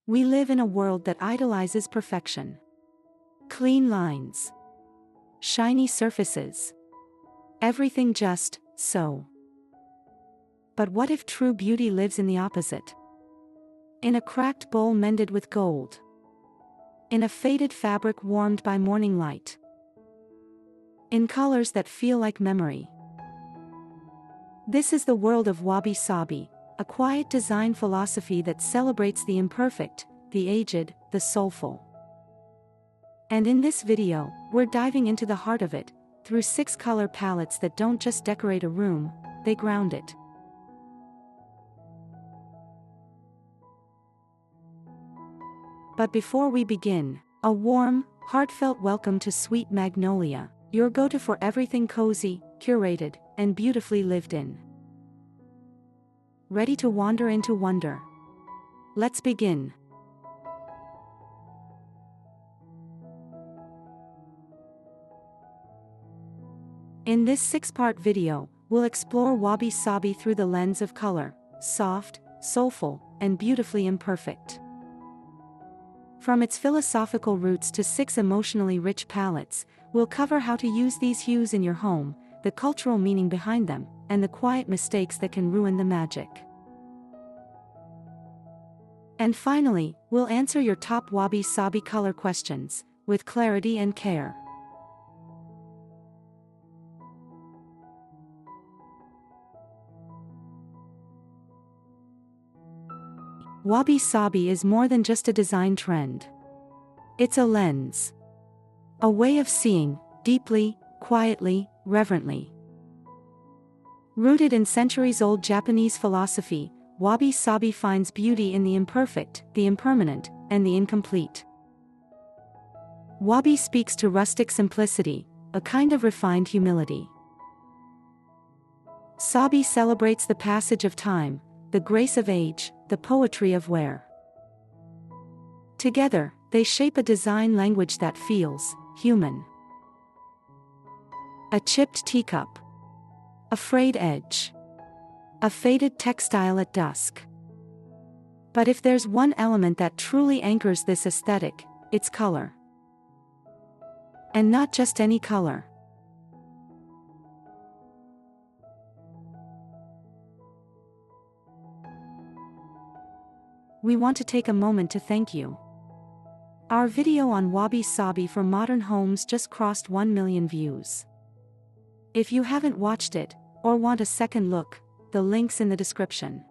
We live in a world that idolizes perfection. Clean lines. Shiny surfaces. Everything just so. But what if true beauty lives in the opposite? In a cracked bowl mended with gold. In a faded fabric warmed by morning light. In colors that feel like memory. This is the world of Wabi Sabi, a quiet design philosophy that celebrates the imperfect, the aged, the soulful. And in this video, we're diving into the heart of it, through 6 color palettes that don't just decorate a room, they ground it. But before we begin, a warm, heartfelt welcome to sweet Magnoliaa, your go-to for everything cozy, curated, and beautifully lived in. Ready to wander into wonder? Let's begin. In this 6-part video, we'll explore Wabi Sabi through the lens of color, soft, soulful, and beautifully imperfect. From its philosophical roots to 6 emotionally rich palettes, we'll cover how to use these hues in your home, the cultural meaning behind them, and the quiet mistakes that can ruin the magic. And finally, we'll answer your top Wabi Sabi color questions, with clarity and care. Wabi Sabi is more than just a design trend. It's a lens. A way of seeing, deeply, quietly, reverently. Rooted in centuries-old Japanese philosophy, Wabi Sabi finds beauty in the imperfect, the impermanent, and the incomplete. Wabi speaks to rustic simplicity, a kind of refined humility. Sabi celebrates the passage of time, the grace of age, the poetry of wear. Together, they shape a design language that feels human. A chipped teacup. A frayed edge. A faded textile at dusk. But if there's one element that truly anchors this aesthetic, it's color. And not just any color. We want to take a moment to thank you. Our video on Wabi Sabi for modern homes just crossed 1 million views. If you haven't watched it, or want a second look, the link's in the description.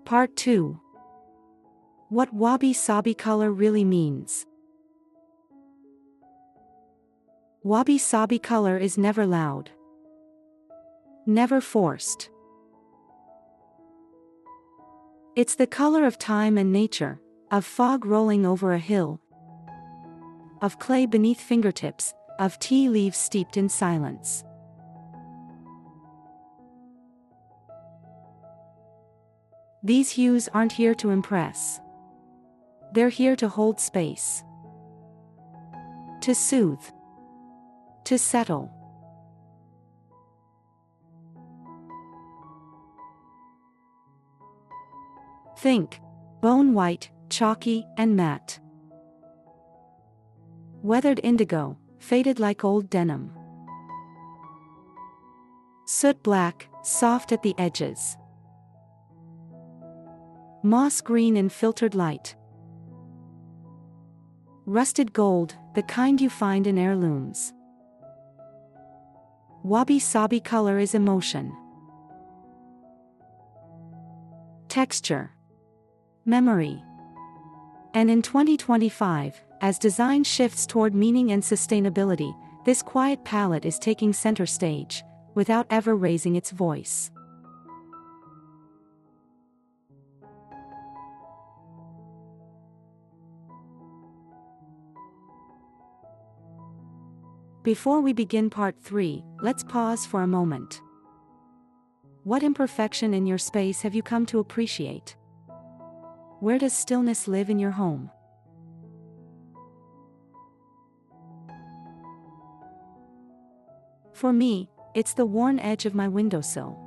Part 2. What Wabi Sabi color really means. Wabi Sabi color is never loud. Never forced. It's the color of time and nature, of fog rolling over a hill, of clay beneath fingertips, of tea leaves steeped in silence. These hues aren't here to impress. They're here to hold space. To soothe. To settle. Think bone white, chalky, and matte. Weathered indigo, faded like old denim. Soot black, soft at the edges. Moss green in filtered light. Rusted gold, the kind you find in heirlooms. Wabi Sabi color is emotion. Texture. Memory. And in 2025, as design shifts toward meaning and sustainability, this quiet palette is taking center stage, without ever raising its voice. Before we begin part 3, let's pause for a moment. What imperfection in your space have you come to appreciate? Where does stillness live in your home? For me, it's the worn edge of my windowsill.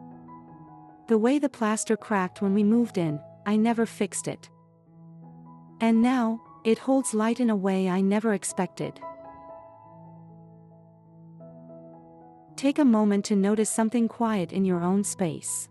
The way the plaster cracked when we moved in, I never fixed it. And now, it holds light in a way I never expected. Take a moment to notice something quiet in your own space.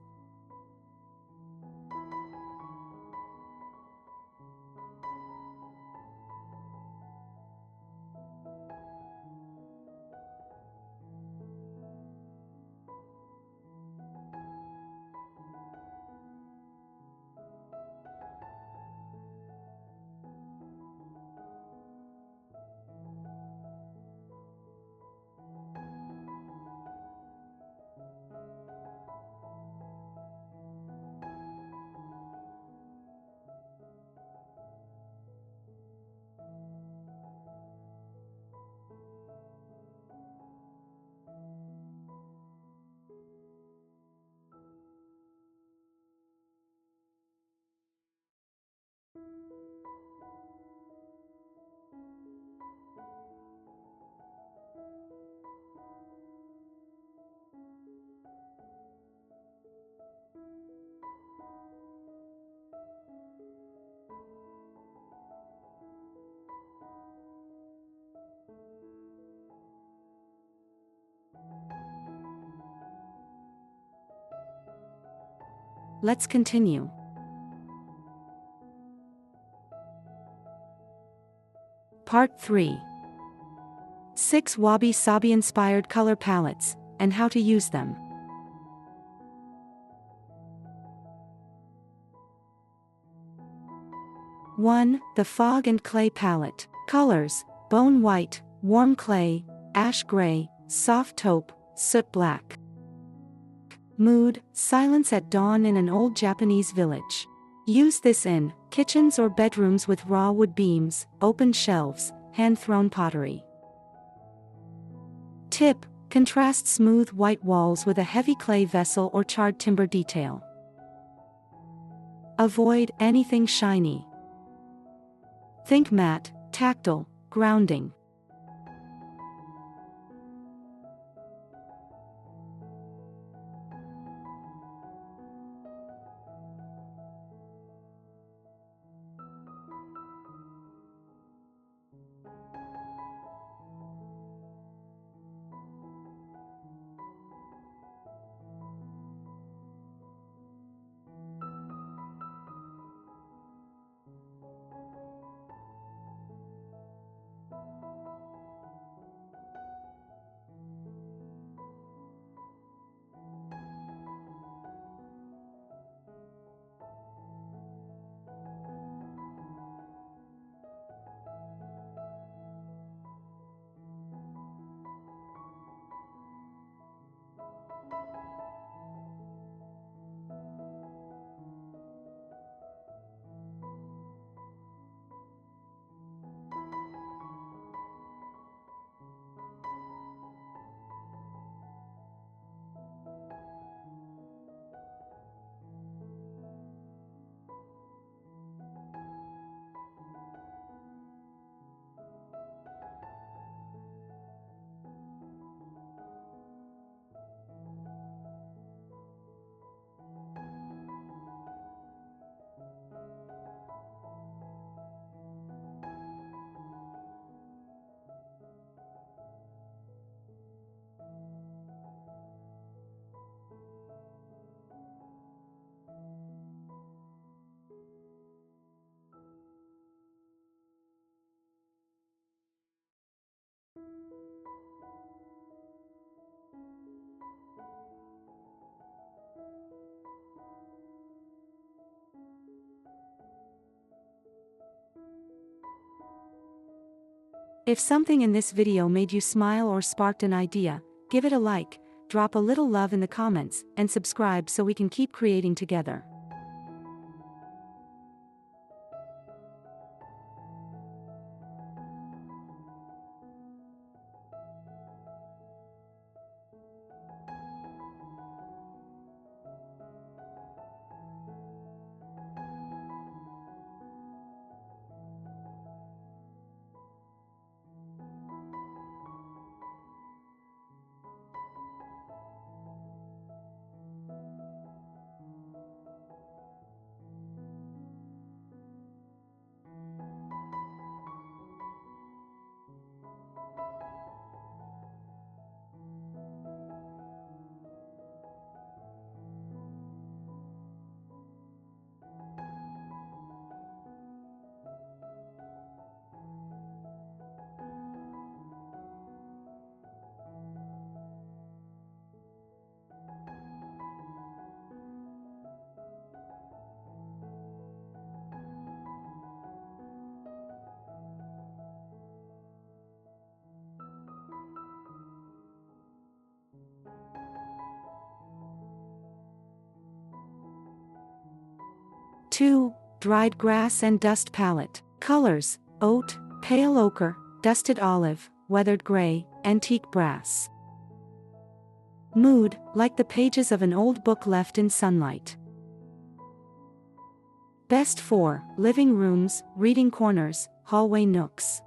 Let's continue. Part 3. 6 Wabi Sabi-inspired color palettes, and how to use them. One, the Fog and Clay Palette. Colors: bone white, warm clay, ash gray, soft taupe, soot black. Mood: silence at dawn in an old Japanese village. Use this in kitchens or bedrooms with raw wood beams, open shelves, hand-thrown pottery. Tip: contrast smooth white walls with a heavy clay vessel or charred timber detail. Avoid anything shiny. Think matte, tactile, grounding. If something in this video made you smile or sparked an idea, give it a like, drop a little love in the comments, and subscribe so we can keep creating together. 2. Dried grass and dust palette. Colors: oat, pale ochre, dusted olive, weathered gray, antique brass. Mood: like the pages of an old book left in sunlight. Best for living rooms, reading corners, hallway nooks.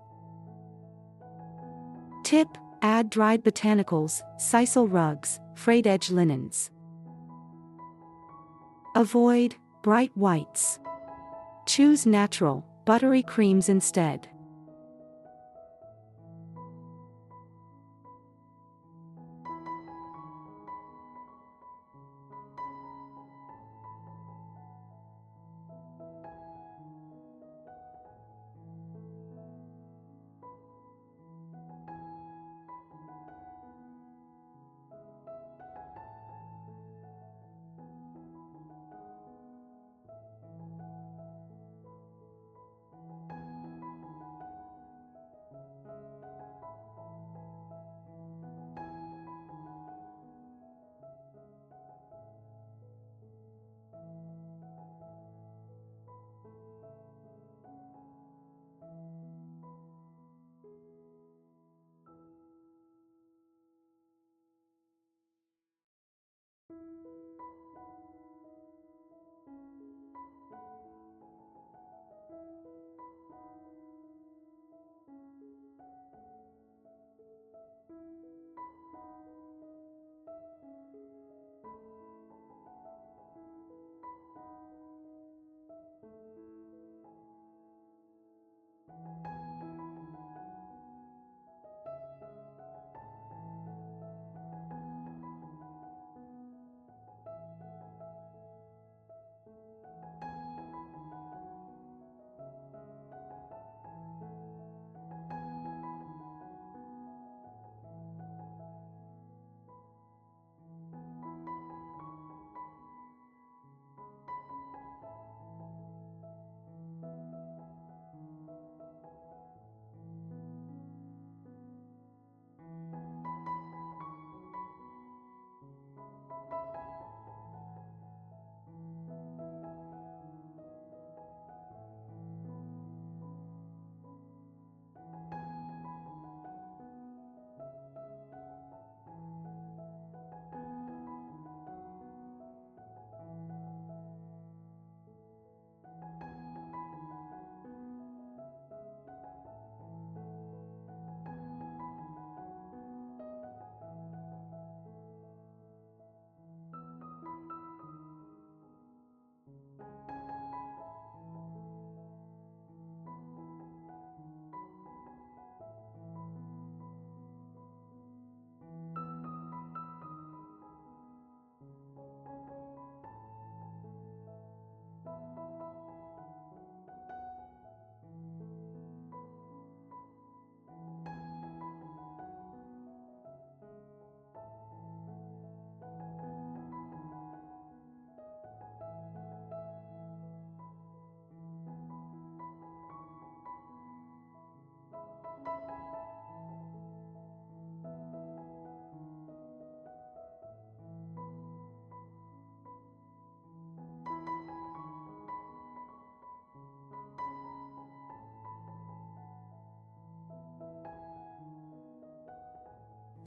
Tip: add dried botanicals, sisal rugs, frayed edge linens. Avoid bright whites. Choose natural, buttery creams instead.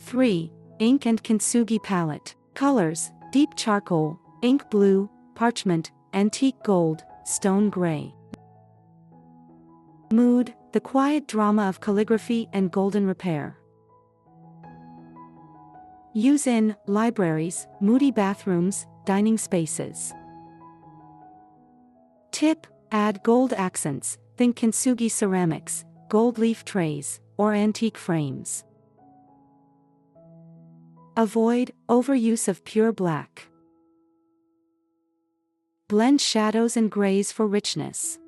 Three. Ink and Kintsugi Palette. Colors: deep charcoal, ink blue, parchment, antique gold, stone gray. Mood: the quiet drama of calligraphy and golden repair. Use in libraries, moody bathrooms, dining spaces. Tip: add gold accents, think Kintsugi ceramics, gold leaf trays, or antique frames. Avoid overuse of pure black. Blend shadows and grays for richness.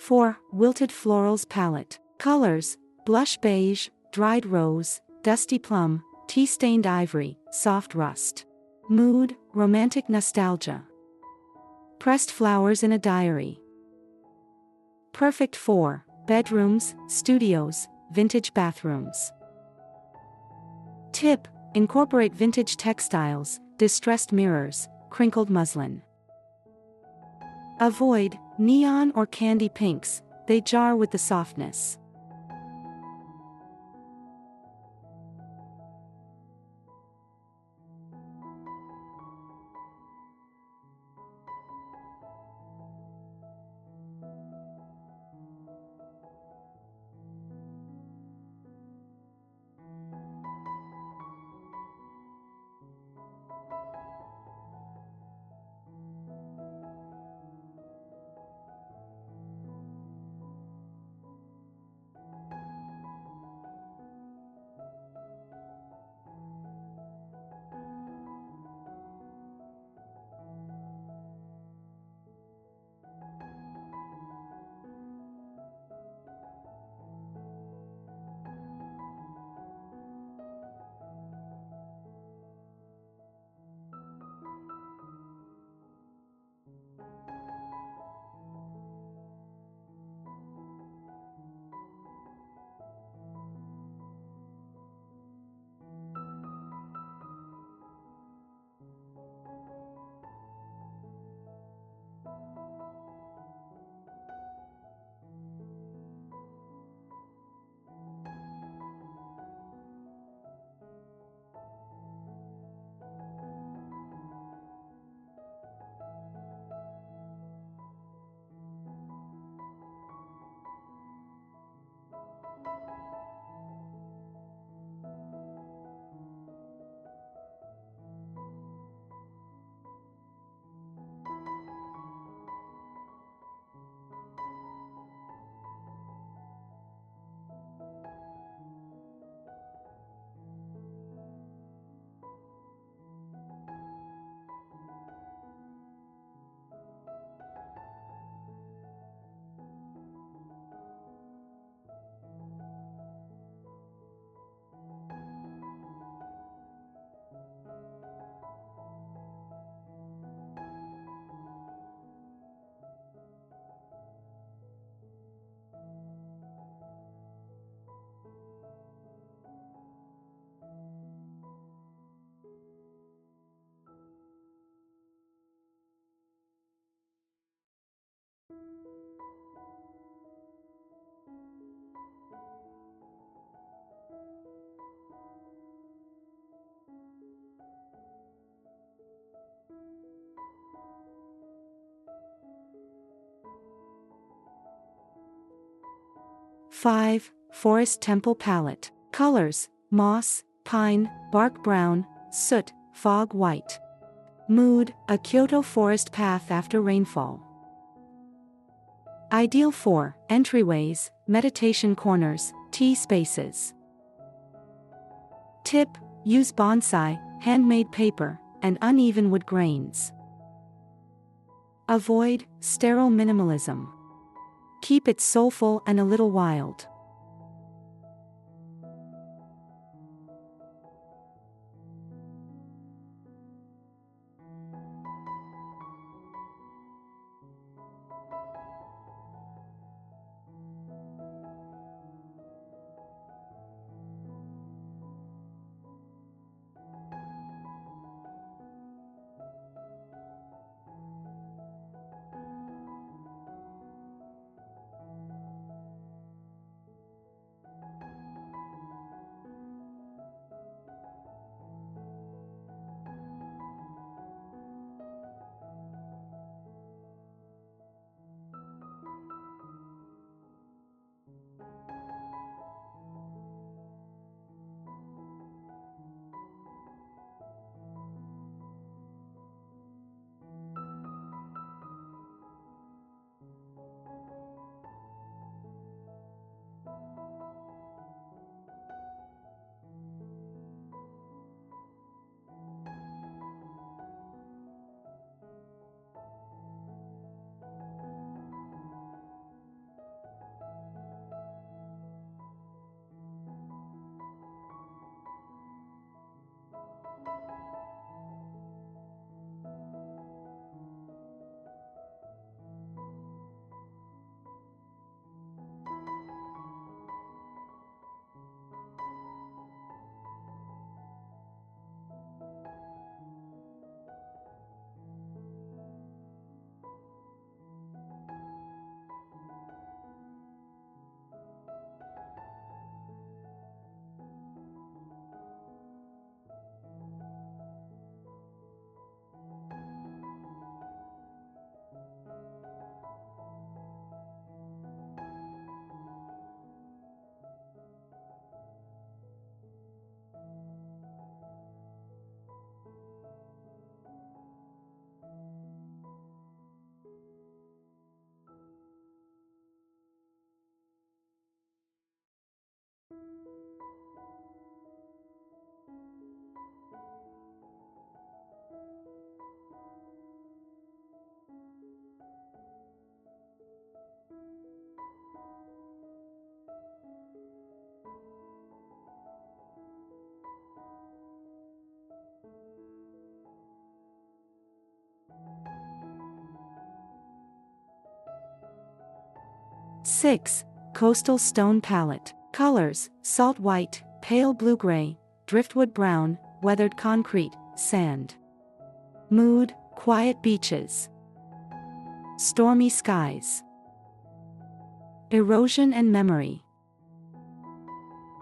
4. Wilted Florals Palette. Colors: blush beige, dried rose, dusty plum, tea-stained ivory, soft rust. Mood: romantic nostalgia. Pressed flowers in a diary. Perfect for bedrooms, studios, vintage bathrooms. Tip: incorporate vintage textiles, distressed mirrors, crinkled muslin. Avoid neon or candy pinks, they jar with the softness. Five. Forest Temple Palette. Colors: moss, pine, bark brown, soot, fog white. Mood: a Kyoto forest path after rainfall. Ideal for entryways, meditation corners, tea spaces. Tip: use bonsai, handmade paper, and uneven wood grains. Avoid sterile minimalism. Keep it soulful and a little wild. 6. Coastal Stone Palette. Colors: salt white, pale blue-gray, driftwood brown, weathered concrete, sand. Mood: quiet beaches. Stormy skies. Erosion and memory.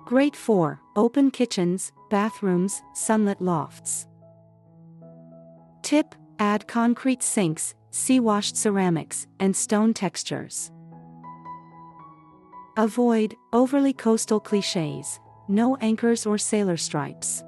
Grade 4. Open kitchens, bathrooms, sunlit lofts. Tip: add concrete sinks, sea-washed ceramics, and stone textures. Avoid overly coastal cliches, no anchors or sailor stripes.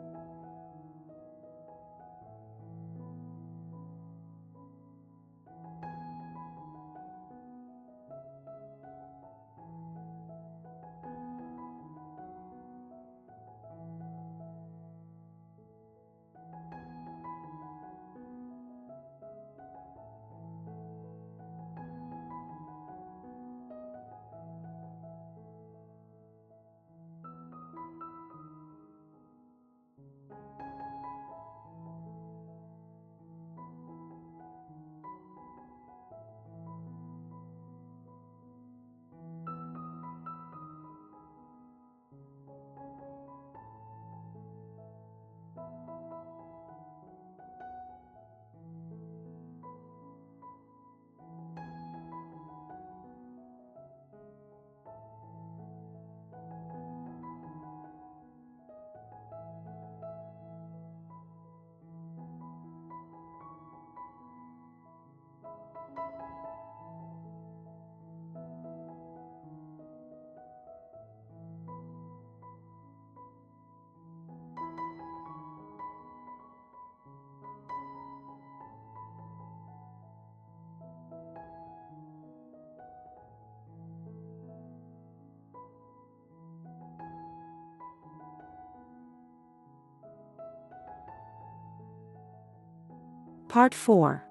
Part 4.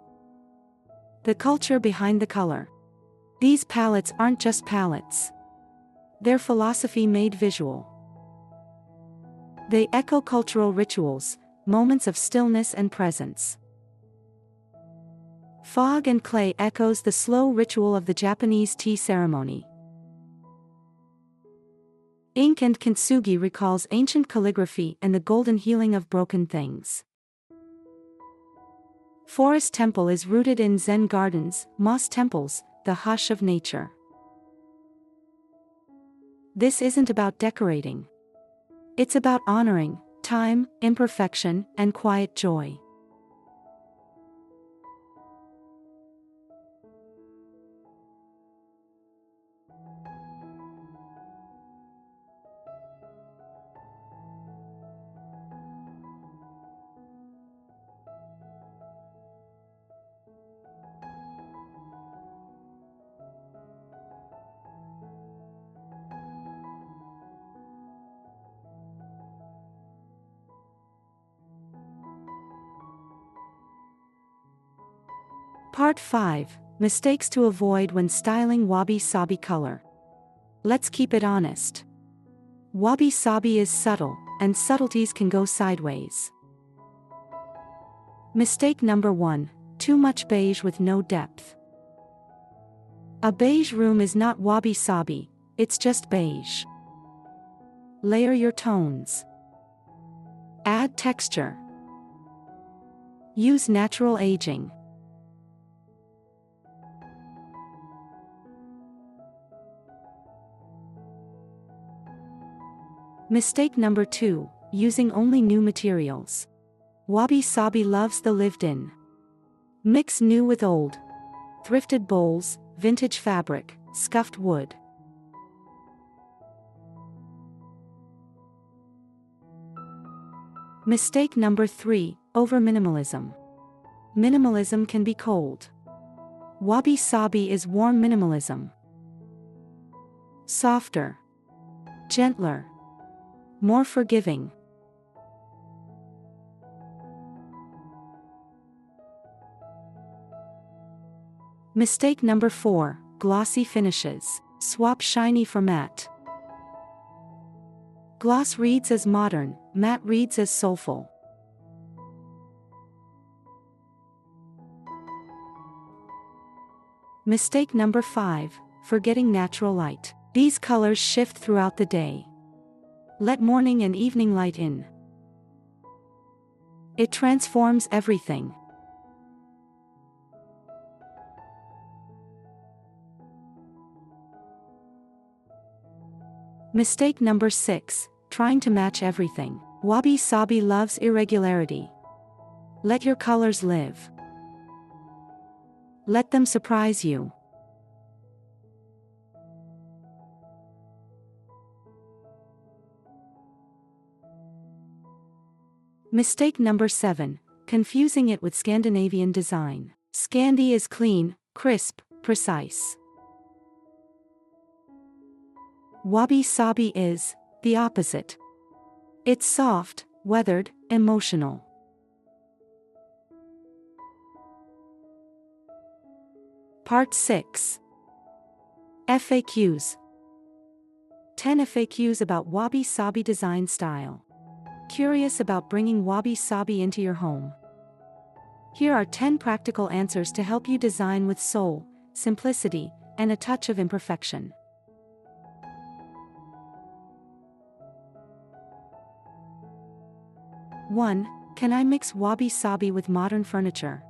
The culture behind the color. These palettes aren't just palettes. They're philosophy made visual. They echo cultural rituals, moments of stillness and presence. Fog and clay echoes the slow ritual of the Japanese tea ceremony. Ink and kintsugi recalls ancient calligraphy and the golden healing of broken things. Forest temple is rooted in Zen gardens, moss temples, the hush of nature. This isn't about decorating. It's about honoring time, imperfection, and quiet joy. Part 5. Mistakes to avoid when styling Wabi Sabi color. Let's keep it honest. Wabi Sabi is subtle, and subtleties can go sideways. Mistake number 1. Too much beige with no depth. A beige room is not Wabi Sabi, it's just beige. Layer your tones. Add texture. Use natural aging. Mistake number 2. Using only new materials. Wabi Sabi loves the lived-in. Mix new with old. Thrifted bowls, vintage fabric, scuffed wood. Mistake number 3. Over-minimalism. Minimalism can be cold. Wabi Sabi is warm minimalism. Softer. Gentler. More forgiving. Mistake number 4. Glossy finishes. Swap shiny for matte. Gloss reads as modern, matte reads as soulful. Mistake number 5. forgetting natural light. These colors shift throughout the day. Let morning and evening light in. It transforms everything. Mistake number 6, trying to match everything. Wabi Sabi loves irregularity. Let your colors live. Let them surprise you. Mistake number 7, confusing it with Scandinavian design. Scandi is clean, crisp, precise. Wabi Sabi is the opposite. It's soft, weathered, emotional. Part 6. FAQs. 10 FAQs about Wabi Sabi design style. Curious about bringing Wabi Sabi into your home? Here are 10 practical answers to help you design with soul, simplicity, and a touch of imperfection. 1. Can I mix Wabi Sabi with modern furniture?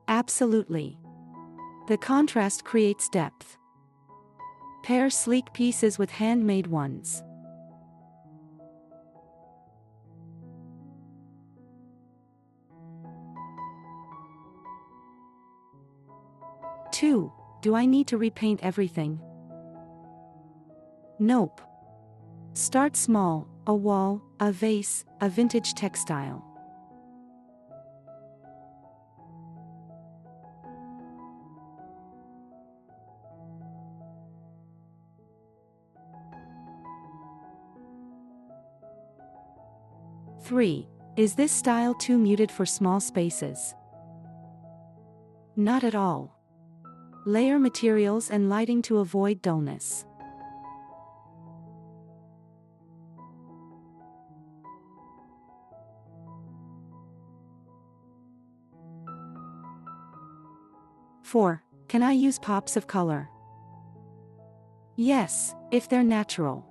Absolutely. The contrast creates depth. Pair sleek pieces with handmade ones. Two. Do I need to repaint everything? Nope. Start small, a wall, a vase, a vintage textile. Three. Is this style too muted for small spaces? Not at all. Layer materials and lighting to avoid dullness. Four. Can I use pops of color? Yes, if they're natural.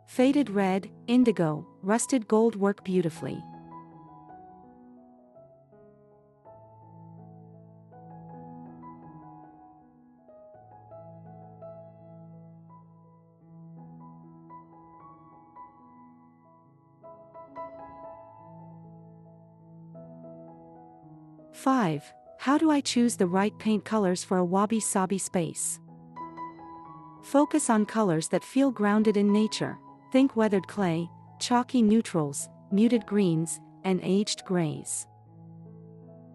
Faded red, indigo, rusted gold work beautifully. Five. How do I choose the right paint colors for a Wabi Sabi space? Focus on colors that feel grounded in nature. Think weathered clay, chalky neutrals, muted greens, and aged grays.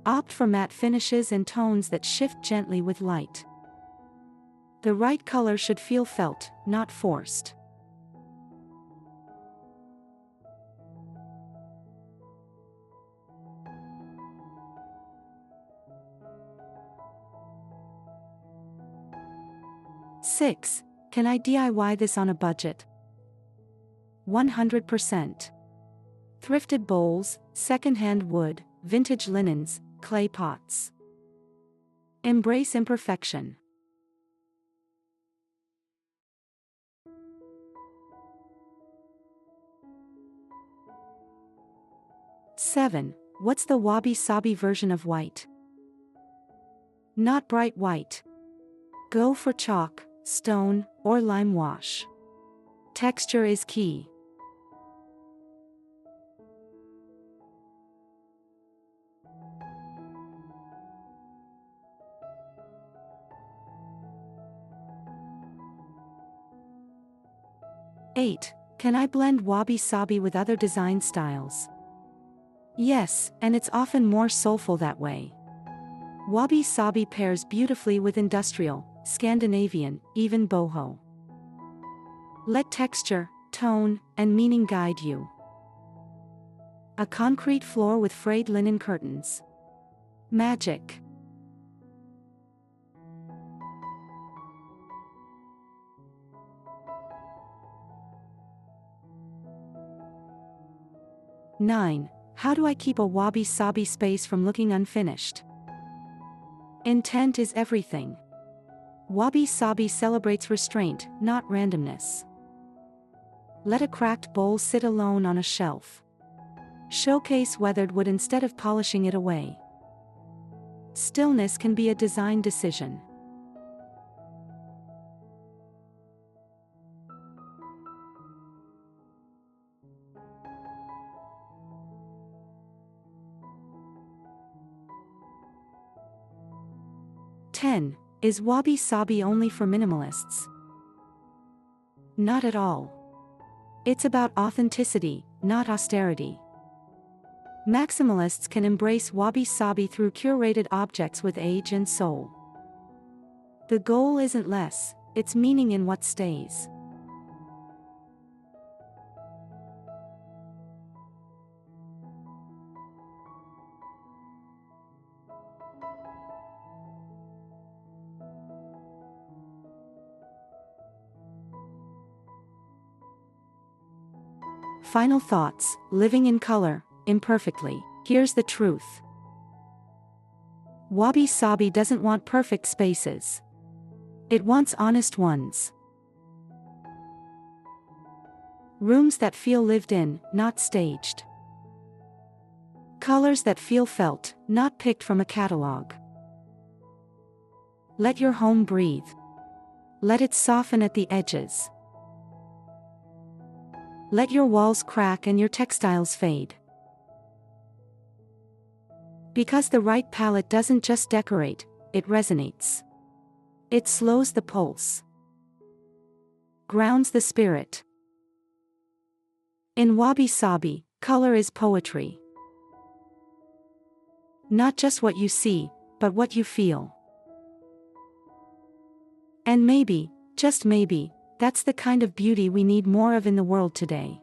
Opt for matte finishes and tones that shift gently with light. The right color should feel felt, not forced. Six. Can I DIY this on a budget? 100%. Thrifted bowls, second-hand wood, vintage linens, clay pots. Embrace imperfection. 7. What's the Wabi Sabi version of white? Not bright white. Go for chalk, stone, or lime wash. Texture is key. Eight. Can I blend Wabi Sabi with other design styles? Yes, and it's often more soulful that way. Wabi Sabi pairs beautifully with industrial, Scandinavian, even boho. Let texture, tone, and meaning guide you. A concrete floor with frayed linen curtains. Magic. Nine. How do I keep a Wabi Sabi space from looking unfinished? Intent is everything. Wabi Sabi celebrates restraint, not randomness. Let a cracked bowl sit alone on a shelf. Showcase weathered wood instead of polishing it away. Stillness can be a design decision. Is Wabi Sabi only for minimalists? Not at all. It's about authenticity, not austerity. Maximalists can embrace Wabi Sabi through curated objects with age and soul. The goal isn't less, it's meaning in what stays. Final thoughts, living in color, imperfectly. Here's the truth. Wabi Sabi doesn't want perfect spaces. It wants honest ones. Rooms that feel lived in, not staged. Colors that feel felt, not picked from a catalog. Let your home breathe. Let it soften at the edges. Let your walls crack and your textiles fade. Because the right palette doesn't just decorate, it resonates. It slows the pulse. Grounds the spirit. In Wabi Sabi, color is poetry. Not just what you see, but what you feel. And maybe, just maybe, that's the kind of beauty we need more of in the world today.